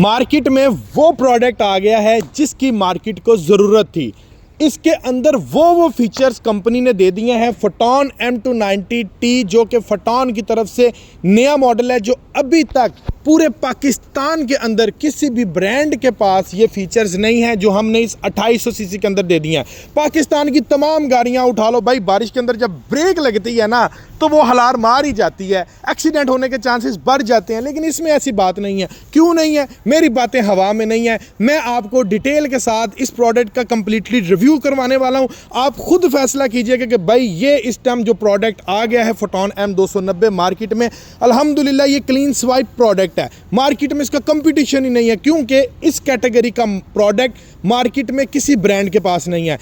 Market में वो product आ गया है जिसकी मार्केट को ज़रूरत थी। इसके अंदर वो फीचर्स कंपनी ने दे दिए हैं। फोटॉन M290T जो कि फोटॉन की तरफ से नया मॉडल है, जो अभी तक पूरे पाकिस्तान के अंदर किसी भी ब्रांड के पास ये फीचर्स नहीं है जो हमने इस 2800 सीसी के अंदर दे दिए हैं। पाकिस्तान की तमाम गाड़ियां उठा लो भाई, बारिश के अंदर जब ब्रेक लगती है ना तो वो हलार मार ही जाती है, एक्सीडेंट होने के चांसेस बढ़ जाते हैं। लेकिन इसमें ऐसी बात नहीं है। क्यों नहीं है? मेरी बातें हवा में नहीं है। मैं आपको डिटेल के साथ इस प्रोडक्ट का कंप्लीटली रिव्यू करवाने वाला हूं। आप खुद फैसला कीजिएगा कि भाई ये इस टाइम जो प्रोडक्ट आ गया है फोटॉन M290 मार्केट में, अल्हम्दुलिल्लाह ये क्लीन स्वाइप प्रोडक्ट है। मार्केट में इसका कंपटीशन ही नहीं है, क्योंकि इस कैटेगरी का प्रोडक्ट मार्केट में किसी ब्रांड के पास नहीं है।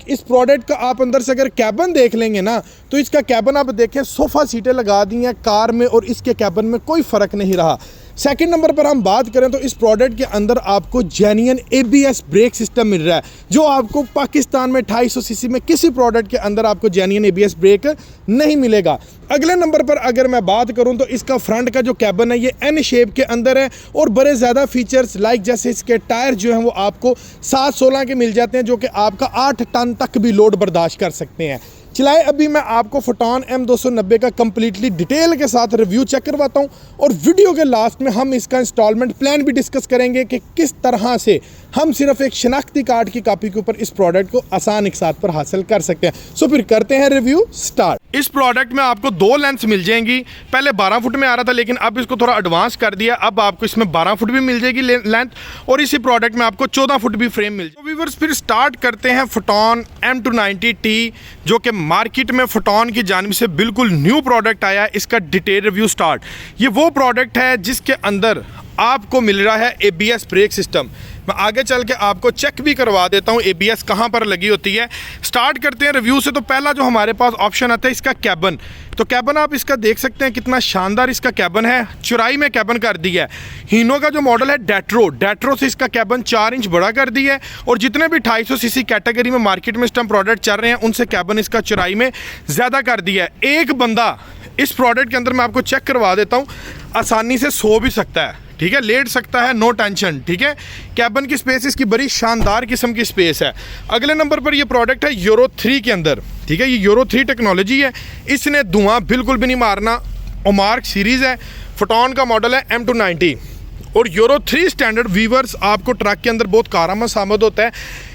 इस प्रोडक्ट का आप अंदर से अगर कैबिन देख लेंगे ना, तो इसका कैबिन आप देखें, सोफा सीटें लगा दी हैं कार में और इसके कैबिन में कोई फ़र्क नहीं रहा। सेकंड नंबर पर हम बात करें तो इस प्रोडक्ट के अंदर आपको जेन्युइन ABS ब्रेक सिस्टम मिल रहा है, जो आपको पाकिस्तान में 250 सीसी में किसी प्रोडक्ट के अंदर आपको जेन्युइन ABS ब्रेक नहीं मिलेगा। अगले नंबर पर अगर मैं बात करूं तो इसका फ्रंट का जो कैबिन है ये N शेप के अंदर है और बड़े ज़्यादा फीचर्स जैसे इसके टायर जो हैं वो आपको 7/16 के मिल जाते हैं, जो कि आपका 8 टन तक भी लोड बर्दाश्त कर सकते हैं। चलाए अभी मैं आपको फोटॉन M290 का कंप्लीटली डिटेल के साथ रिव्यू चेक करवाता हूं और वीडियो के लास्ट में हम इसका इंस्टॉलमेंट प्लान भी डिस्कस करेंगे कि किस तरह से हम सिर्फ एक शनाख्ती कार्ड की कॉपी के ऊपर इस प्रोडक्ट को आसान एक साथ पर हासिल कर सकते हैं। सो फिर करते हैं रिव्यू स्टार्ट। इस प्रोडक्ट में आपको 2 लेंथ्स मिल जाएंगी। पहले 12 फुट में आ रहा था, लेकिन अब इसको थोड़ा एडवांस कर दिया। अब आपको इसमें 12 फुट भी मिल जाएगी लेंथ और इसी प्रोडक्ट में आपको 14 फुट भी फ्रेम मिल जाएगी। व्यूअर्स फिर स्टार्ट करते हैं फोटॉन M290T, जो कि मार्केट में फोटॉन की जानिब से बिल्कुल न्यू प्रोडक्ट आया है। इसका डिटेल रिव्यू स्टार्ट। ये वो प्रोडक्ट है जिसके अंदर आपको मिल रहा है ABS ब्रेक सिस्टम। मैं आगे चल के आपको चेक भी करवा देता हूँ ABS कहाँ पर लगी होती है। स्टार्ट करते हैं रिव्यू से। तो पहला जो हमारे पास ऑप्शन आता है इसका कैबिन। तो कैबिन आप इसका देख सकते हैं, कितना शानदार इसका कैबिन है। चौड़ाई में कैबिन कर दी है। हीनो का जो मॉडल है डेट्रो से इसका कैबिन 4 इंच बड़ा कर दी है और जितने भी 250 सीसी कैटेगरी में मार्केट में इस टाइम प्रोडक्ट चल रहे हैं उनसे कैबिन इसका चौड़ाई में ज़्यादा कर दिया है। एक बंदा इस प्रोडक्ट के अंदर, मैं आपको चेक करवा देता हूँ, आसानी से सो भी सकता है, ठीक है, लेट सकता है, नो टेंशन, ठीक है। कैबिन की स्पेस इसकी बड़ी शानदार किस्म की स्पेस है। अगले नंबर पर ये प्रोडक्ट है यूरो 3 के अंदर, ठीक है। ये यूरो 3 टेक्नोलॉजी है, इसने धुआं बिल्कुल भी नहीं मारना। ओमार्क सीरीज़ है, फोटॉन का मॉडल है M290 और यूरो 3 स्टैंडर्ड व्यूअर्स आपको ट्रक के अंदर बहुत कारआमद साबित होता है।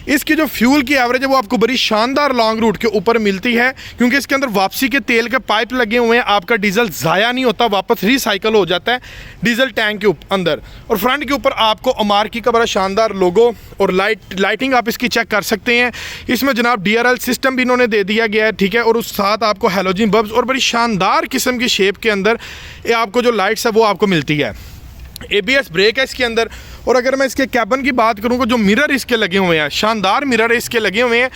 इसकी जो फ्यूल की एवरेज है वो आपको बड़ी शानदार लॉन्ग रूट के ऊपर मिलती है, क्योंकि इसके अंदर वापसी के तेल के पाइप लगे हुए हैं। आपका डीजल ज़ाया नहीं होता, वापस रिसाइकल हो जाता है डीजल टैंक के अंदर। और फ्रंट के ऊपर आपको ओमार्की का बड़ा शानदार लोगो और लाइटिंग आप इसकी चेक कर सकते हैं। इसमें जनाब DRL सिस्टम भी इन्होंने दे दिया गया है, ठीक है। और उस साथ आपको हैलोजन बल्ब्स और बड़ी शानदार किस्म की शेप के अंदर ये आपको जो लाइट्स है वो आपको मिलती है। ABS ब्रेक है इसके अंदर। और अगर मैं इसके कैबिन की बात करूँ तो जो मिरर इसके लगे हुए हैं, शानदार मिरर इसके लगे हुए हैं।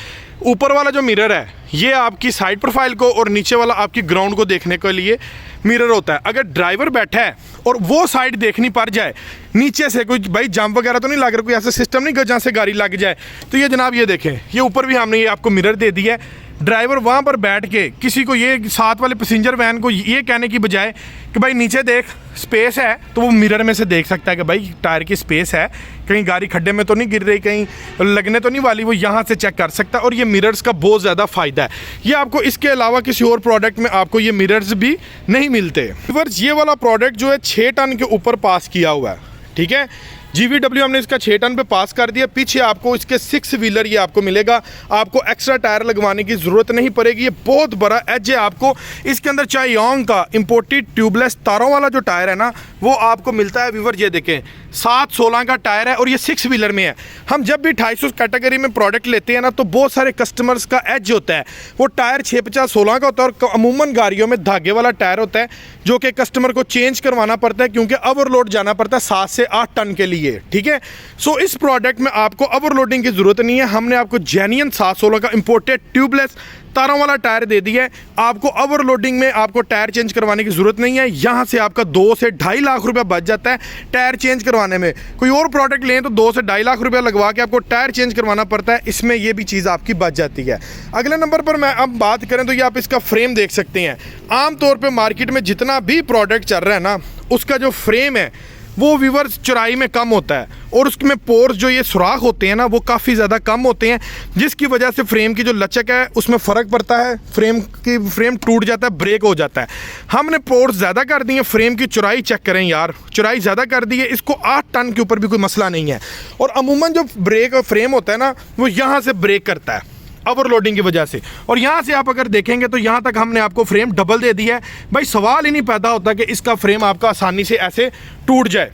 ऊपर वाला जो मिरर है ये आपकी साइड प्रोफाइल को और नीचे वाला आपकी ग्राउंड को देखने के लिए मिरर होता है। अगर ड्राइवर बैठा है और वो साइड देखनी पड़ जाए, नीचे से कोई भाई जंप वगैरह तो नहीं लग रहा, कोई ऐसा सिस्टम नहीं जहाँ से गाड़ी लग जाए, तो ये जनाब ये देखें, ये ऊपर भी हमने ये आपको मिरर दे दिया है। ड्राइवर वहाँ पर बैठ के किसी को ये साथ वाले पैसेंजर वैन को ये कहने की बजाय कि भाई नीचे देख स्पेस है, तो वो मिरर में से देख सकता है कि भाई टायर की स्पेस है, कहीं गाड़ी खड्डे में तो नहीं गिर रही, कहीं लगने तो नहीं वाली, वो यहाँ से चेक कर सकता है। और ये मिरर्स का बहुत ज़्यादा फ़ायदा है। ये आपको इसके अलावा किसी और प्रोडक्ट में आपको ये मिरर्स भी नहीं मिलते। व्यूअर्स ये वाला प्रोडक्ट जो है 6 टन के ऊपर पास किया हुआ है, ठीक है। GVW हमने इसका 6 टन पे पास कर दिया। पीछे आपको इसके 6 व्हीलर ये आपको मिलेगा। आपको एक्स्ट्रा टायर लगवाने की ज़रूरत नहीं पड़ेगी। ये बहुत बड़ा एज है आपको। इसके अंदर चायोंग का इंपोर्टेड ट्यूबलेस तारों वाला जो टायर है ना वो आपको मिलता है। व्यूअर ये देखें 7/16 का टायर है और ये 6 व्हीलर में है। हम जब भी 250 कैटेगरी में प्रोडक्ट लेते हैं ना तो बहुत सारे कस्टमर्स का एज होता है, वो टायर 6/50/16 का होता है और अमूमन गाड़ियों में धागे वाला टायर होता है, जो कि कस्टमर को चेंज करवाना पड़ता है, क्योंकि ओवरलोड जाना पड़ता है 7 से 8 टन के लिए, ठीक है। सो इस प्रोडक्ट में आपको ओवरलोडिंग की ज़रूरत नहीं है। हमने आपको जेन्युइन 7/16 का इंपोर्टेड ट्यूबलेस तारों वाला टायर दे दिया है। आपको ओवरलोडिंग में आपको टायर चेंज करवाने की ज़रूरत नहीं है। यहाँ से आपका 2 से 2.5 लाख रुपया बच जाता है टायर चेंज करवाने में। कोई और प्रोडक्ट लें तो 2 से 2.5 लाख रुपया लगवा के आपको टायर चेंज करवाना पड़ता है, इसमें ये भी चीज़ आपकी बच जाती है। अगले नंबर पर मैं अब बात करें तो ये आप इसका फ्रेम देख सकते हैं। आमतौर पर मार्केट में जितना भी प्रोडक्ट चल रहा है ना, उसका जो फ्रेम है वो व्यूअर्स चौड़ाई में कम होता है और उसमें पोर्स जो ये सुराख होते हैं ना वो काफ़ी ज़्यादा कम होते हैं, जिसकी वजह से फ्रेम की जो लचक है उसमें फ़र्क पड़ता है, फ्रेम टूट जाता है, ब्रेक हो जाता है। हमने पोर्स ज़्यादा कर दिए, फ्रेम की चौड़ाई चेक करें यार, चौड़ाई ज़्यादा कर दी है, इसको 8 टन के ऊपर भी कोई मसला नहीं है। और अमूमन जो ब्रेक और फ्रेम होता है ना वो यहाँ से ब्रेक करता है ओवरलोडिंग की वजह से, और यहाँ से आप अगर देखेंगे तो यहाँ तक हमने आपको फ्रेम डबल दे दिया है। भाई सवाल ही नहीं पैदा होता कि इसका फ्रेम आपका आसानी से ऐसे टूट जाए।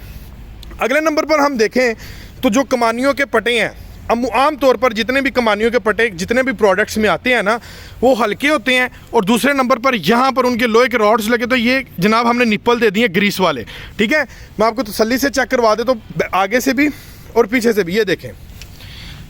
अगले नंबर पर हम देखें तो जो कमानियों के पटे हैं, आम तौर पर जितने भी कमानियों के पटे जितने भी प्रोडक्ट्स में आते हैं ना वो हल्के होते हैं, और दूसरे नंबर पर यहाँ पर उनके लोहे के रॉड्स लगे, तो ये जनाब हमने निप्पल दे दिए ग्रीस वाले। ठीक है, मैं आपको तसल्ली से चेक करवा दे तो आगे से भी और पीछे से भी, ये देखें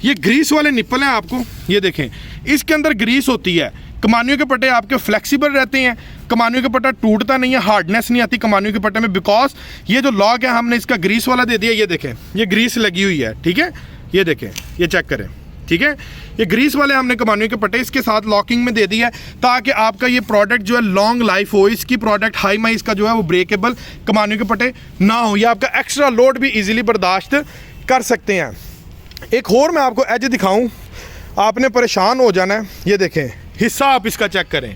ये ग्रीस वाले निप्पल हैं आपको, ये देखें इसके अंदर ग्रीस होती है। कमानियों के पट्टे आपके फ्लेक्सिबल रहते हैं, कमानियों का पट्टा टूटता नहीं है, हार्डनेस नहीं आती कमानियों के पट्टे में, बिकॉज ये जो लॉक है हमने इसका ग्रीस वाला दे दिया। ये देखें ये ग्रीस लगी हुई है, ठीक है, ये देखें, ये चेक करें, ठीक है, ये ग्रीस वाले हमने कमानियों के पट्टे इसके साथ लॉकिंग में दे दिया है ताकि आपका ये प्रोडक्ट जो है लॉन्ग लाइफ हो, इसकी प्रोडक्ट हाई माई इसका जो है वो ब्रेकेबल कमानियों के पट्टे ना हो, या आपका एक्स्ट्रा लोड भी इजीली बर्दाश्त कर सकते हैं। एक और मैं आपको एज दिखाऊं, आपने परेशान हो जाना है। ये देखें हिस्सा आप इसका चेक करें,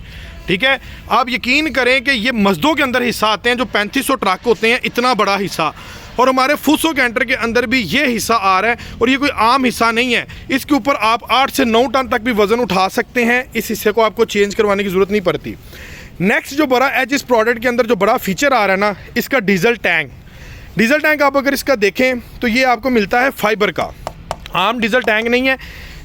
ठीक है, आप यकीन करें कि ये मजदों के अंदर हिस्सा आते हैं जो 3500 ट्रक होते हैं, इतना बड़ा हिस्सा, और हमारे फूसो कैंटर के अंदर भी ये हिस्सा आ रहा है, और ये कोई आम हिस्सा नहीं है। इसके ऊपर आप 8 से 9 टन तक भी वज़न उठा सकते हैं, इस हिस्से को आपको चेंज करवाने की ज़रूरत नहीं पड़ती। नेक्स्ट जो बड़ा एज इस प्रोडक्ट के अंदर जो बड़ा फीचर आ रहा है ना, इसका डीजल टैंक। डीजल टैंक आप अगर इसका देखें तो ये आपको मिलता है फाइबर का, आम डीजल टैंक नहीं है,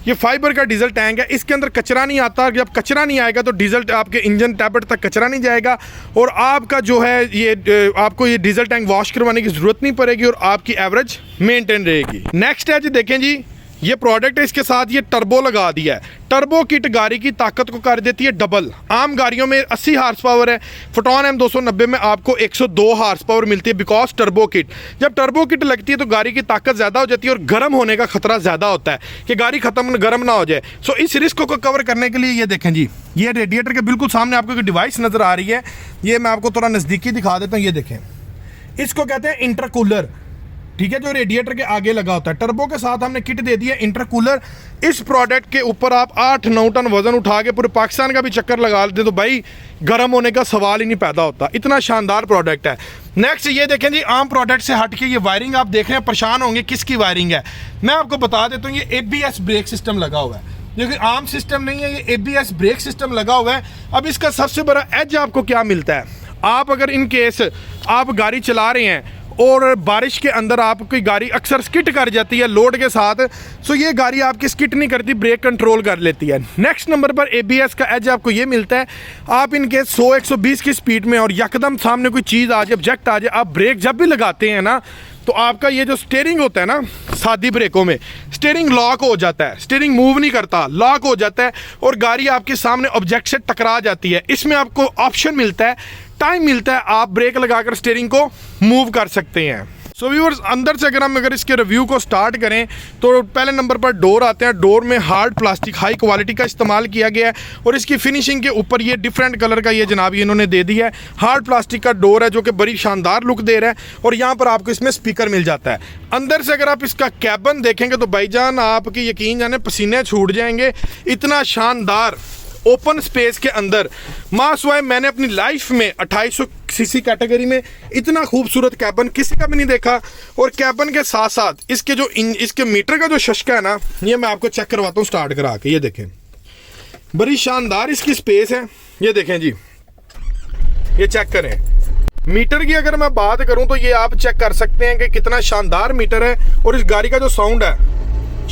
ये फाइबर का डीजल टैंक है। इसके अंदर कचरा नहीं आता, जब कचरा नहीं आएगा तो डीजल आपके इंजन टैबलेट तक कचरा नहीं जाएगा, और आपका जो है ये आपको ये डीजल टैंक वॉश करवाने की ज़रूरत नहीं पड़ेगी, और आपकी एवरेज मेंटेन रहेगी। नेक्स्ट है जी, देखें जी ये प्रोडक्ट है, इसके साथ ये टर्बो लगा दिया है। टर्बो किट गाड़ी की ताकत को कर देती है डबल। आम गाड़ियों में 80 हार्स पावर है, फोटॉन M290 में आपको 102 हार्स पावर मिलती है बिकॉज टर्बो किट। जब टर्बो किट लगती है तो गाड़ी की ताकत ज़्यादा हो जाती है और गर्म होने का खतरा ज़्यादा होता है कि गाड़ी ख़त्म गर्म ना हो जाए। सो इस रिस्क को कवर करने के लिए ये देखें जी, ये रेडिएटर के बिल्कुल सामने आपको एक डिवाइस नज़र आ रही है, ये मैं आपको थोड़ा नज़दीकी दिखा देता हूँ। ये देखें, इसको कहते हैं इंटरकूलर, ठीक है, जो रेडिएटर के आगे लगा होता है। टर्बो के साथ हमने किट दे दी है इंटरकूलर। इस प्रोडक्ट के ऊपर आप 8-9 टन वजन उठा के पूरे पाकिस्तान का भी चक्कर लगा लेते तो भाई गर्म होने का सवाल ही नहीं पैदा होता, इतना शानदार प्रोडक्ट है। नेक्स्ट ये देखें जी, आम प्रोडक्ट से हट के ये वायरिंग आप देख रहे हैं, परेशान होंगे किसकी वायरिंग है, मैं आपको बता देता हूँ। ये ABS ब्रेक सिस्टम लगा हुआ है, जो कि आम सिस्टम नहीं है, ये ABS ब्रेक सिस्टम लगा हुआ है। अब इसका सबसे बड़ा एज आपको क्या मिलता है, आप अगर इन केस आप गाड़ी चला रहे हैं और बारिश के अंदर आपकी गाड़ी अक्सर स्किट कर जाती है लोड के साथ, सो ये गाड़ी आपकी स्किट नहीं करती, ब्रेक कंट्रोल कर लेती है। नेक्स्ट नंबर पर ABS का एज आपको ये मिलता है, आप इनके 100-120 की स्पीड में और यकदम सामने कोई चीज़ आ जाए, ऑब्जेक्ट आ जाए, आप ब्रेक जब भी लगाते हैं ना तो आपका ये जो स्टीयरिंग होता है ना, सादी ब्रेकों में स्टीयरिंग लॉक हो जाता है, स्टीयरिंग मूव नहीं करता, लॉक हो जाता है और गाड़ी आपके सामने ऑब्जेक्ट से टकरा जाती है। इसमें आपको ऑप्शन मिलता है, टाइम मिलता है, आप ब्रेक लगाकर स्टीयरिंग को मूव कर सकते हैं। सो व्यूअर्स, अंदर से अगर इसके रिव्यू को स्टार्ट करें तो पहले नंबर पर डोर आते हैं। डोर में हार्ड प्लास्टिक हाई क्वालिटी का इस्तेमाल किया गया है और इसकी फिनिशिंग के ऊपर ये डिफरेंट कलर का ये जनाब ये इन्होंने दे दिया है। हार्ड प्लास्टिक का डोर है जो कि बड़ी शानदार लुक दे रहा है और यहाँ पर आपको इसमें स्पीकर मिल जाता है। अंदर से अगर आप इसका कैबिन देखेंगे तो भाईजान आपकी यकीन जाने पसीने छूट जाएंगे, इतना शानदार ओपन स्पेस के अंदर मासवाए मैंने अपनी लाइफ में 2800 सीसी कैटेगरी में इतना खूबसूरत कैबिन किसी का भी नहीं देखा। और कैबिन के साथ साथ इसके जो इसके मीटर का जो शशका है ना, ये मैं आपको चेक करवाता हूँ स्टार्ट करा के। ये देखें, बड़ी शानदार इसकी स्पेस है। ये देखें जी, ये चेक करें। मीटर की अगर मैं बात करूं तो ये आप चेक कर सकते हैं कि कितना शानदार मीटर है और इस गाड़ी का जो साउंड है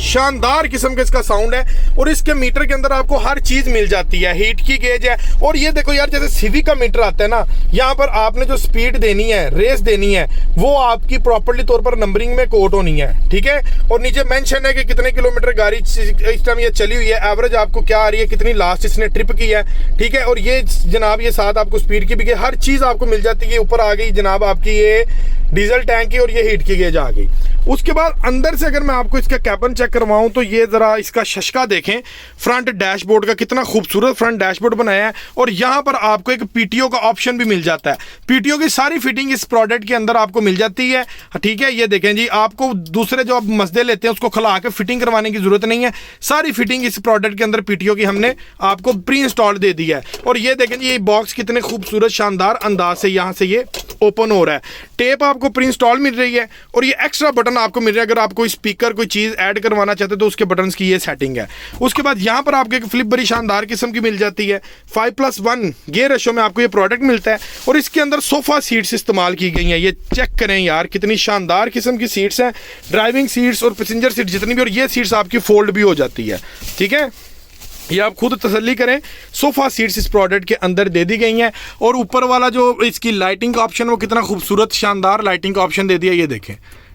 शानदार किस्म का इसका साउंड है और इसके मीटर के अंदर आपको हर चीज मिल जाती है। हीट की गेज है और ये देखो यार, जैसे सीवी का मीटर आता है ना, यहाँ पर आपने जो स्पीड देनी है, रेस देनी है, वो आपकी प्रॉपर्ली तौर पर नंबरिंग में कोट होनी है, ठीक है। और नीचे मेंशन है कि कितने किलोमीटर गाड़ी इस टाइम ये चली हुई है, एवरेज आपको क्या आ रही है, कितनी लास्ट इसने ट्रिप की है, ठीक है। और ये जनाब ये साथ आपको स्पीड की भी हर चीज आपको मिल जाती है। ऊपर आ गई जनाब आपकी ये डीजल टैंक की और ये हीट की गेज आ गई। उसके बाद अंदर से अगर मैं आपको इसका कैबिन चेक चेक करवाऊं तो ये ज़रा इसका शशका देखें, फ्रंट डैशबोर्ड का कितना खूबसूरत फ्रंट डैशबोर्ड बनाया है। और यहाँ पर आपको एक पीटीओ का ऑप्शन भी मिल जाता है। पीटीओ की सारी फिटिंग इस प्रोडक्ट के अंदर आपको मिल जाती है, ठीक है। ये देखें जी, आपको दूसरे जो आप मसदे लेते हैं उसको खला के फिटिंग करवाने की जरूरत नहीं है, सारी फिटिंग इस प्रोडक्ट के अंदर पीटीओ की हमने आपको प्री इंस्टॉल दे दी है। और ये देखें जी, ये बॉक्स कितने खूबसूरत शानदार अंदाज से यहाँ से ये ओपन हो रहा है। टेप आपको प्री इंस्टॉल मिल रही है और ये एक्स्ट्रा बटन आपको मिल रहा है। अगर आप कोई स्पीकर कोई चीज़ ऐड करवाना चाहते तो उसके बटन्स की ये सेटिंग है। उसके बाद यहाँ पर आपको एक फ्लिप बड़ी शानदार किस्म की मिल जाती है। 5+1 गियर रेशो में आपको ये प्रोडक्ट मिलता है और इसके अंदर सोफ़ा सीट्स इस्तेमाल की गई हैं। ये चेक करें यार, कितनी शानदार किस्म की सीट्स हैं, ड्राइविंग सीट्स और पैसेंजर सीट जितनी भी। और ये सीट्स आपकी फोल्ड भी हो जाती है, ठीक है। ये आप खुद तसल्ली करें, सोफ़ा सीट्स इस प्रोडक्ट के अंदर दे दी गई हैं। और ऊपर वाला जो इसकी लाइटिंग का ऑप्शन, वो कितना खूबसूरत शानदार लाइटिंग का ऑप्शन दे दिया, ये देखें,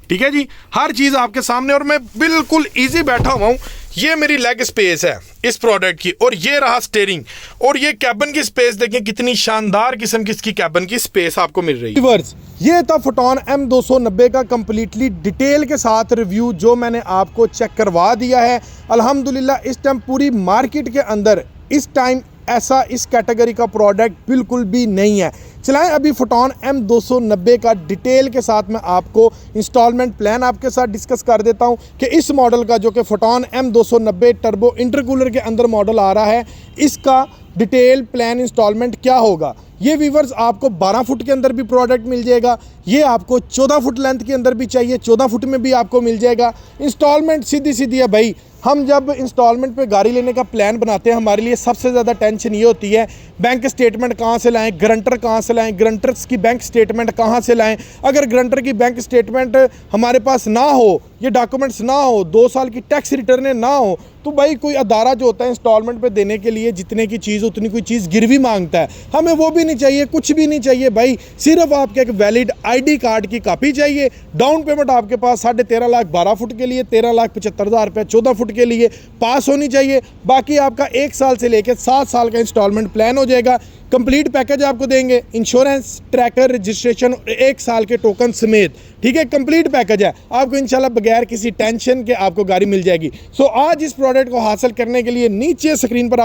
ठीक है जी। हर चीज़ आपके सामने और मैं बिल्कुल इजी बैठा हुआ हूँ। ये मेरी लेग स्पेस है इस प्रोडक्ट की और ये रहा स्टीयरिंग। और ये कैबिन की स्पेस देखें, कितनी शानदार किस्म की इसकी कैबिन की स्पेस आपको मिल रही है। ये था फोटॉन M290 का कंप्लीटली डिटेल के साथ रिव्यू जो मैंने आपको चेक करवा दिया है। अल्हम्दुलिल्लाह इस टाइम पूरी मार्केट के अंदर इस टाइम ऐसा इस कैटेगरी का प्रोडक्ट बिल्कुल भी नहीं है। चलाएं अभी फोटॉन M290 का डिटेल के साथ मैं आपको इंस्टॉलमेंट प्लान आपके साथ डिस्कस कर देता हूं कि इस मॉडल का जो कि फोटॉन M290 टर्बो इंटरकूलर के अंदर मॉडल आ रहा है, इसका डिटेल प्लान इंस्टॉलमेंट क्या होगा। ये व्यूवर्स आपको 12 फुट के अंदर भी प्रोडक्ट मिल जाएगा, ये आपको 14 फुट लेंथ के अंदर भी चाहिए 14 फुट में भी आपको मिल जाएगा। इंस्टॉलमेंट सीधी सीधी है भाई। हम जब इंस्टॉलमेंट पे गाड़ी लेने का प्लान बनाते हैं, हमारे लिए सबसे ज़्यादा टेंशन ये होती है बैंक स्टेटमेंट कहाँ से लाएं, गारंटर कहाँ से लाएं, गारंटर्स की बैंक स्टेटमेंट कहाँ से लाएं। अगर गारंटर की बैंक स्टेटमेंट हमारे पास ना हो, ये डॉक्यूमेंट्स ना हो, 2 साल की टैक्स रिटर्न ना हो, तो भाई कोई अदारा जो होता है इंस्टॉलमेंट पे देने के लिए जितने की चीज़ उतनी कोई चीज़ गिरवी मांगता है। हमें वो भी नहीं चाहिए, कुछ भी नहीं चाहिए भाई। सिर्फ आपके एक वैलिड ID कार्ड की कॉपी चाहिए। डाउन पेमेंट आपके पास 13.5 लाख 12 फुट के लिए, 13,75,000 रुपये 14 फुट के लिए पास होनी चाहिए। बाकी आपका 1 साल से लेकर 7 साल का इंस्टॉलमेंट प्लान हो जाएगा। कंप्लीट पैकेज आपको देंगे, इंश्योरेंस, ट्रैकर, रजिस्ट्रेशन और 1 साल के टोकन समेत, ठीक है। कंप्लीट पैकेज है आपको इंशाल्लाह बगैर किसी टेंशन के आपको गाड़ी मिल जाएगी। सो आज इस प्रोडक्ट को हासिल करने के लिए नीचे स्क्रीन पर आप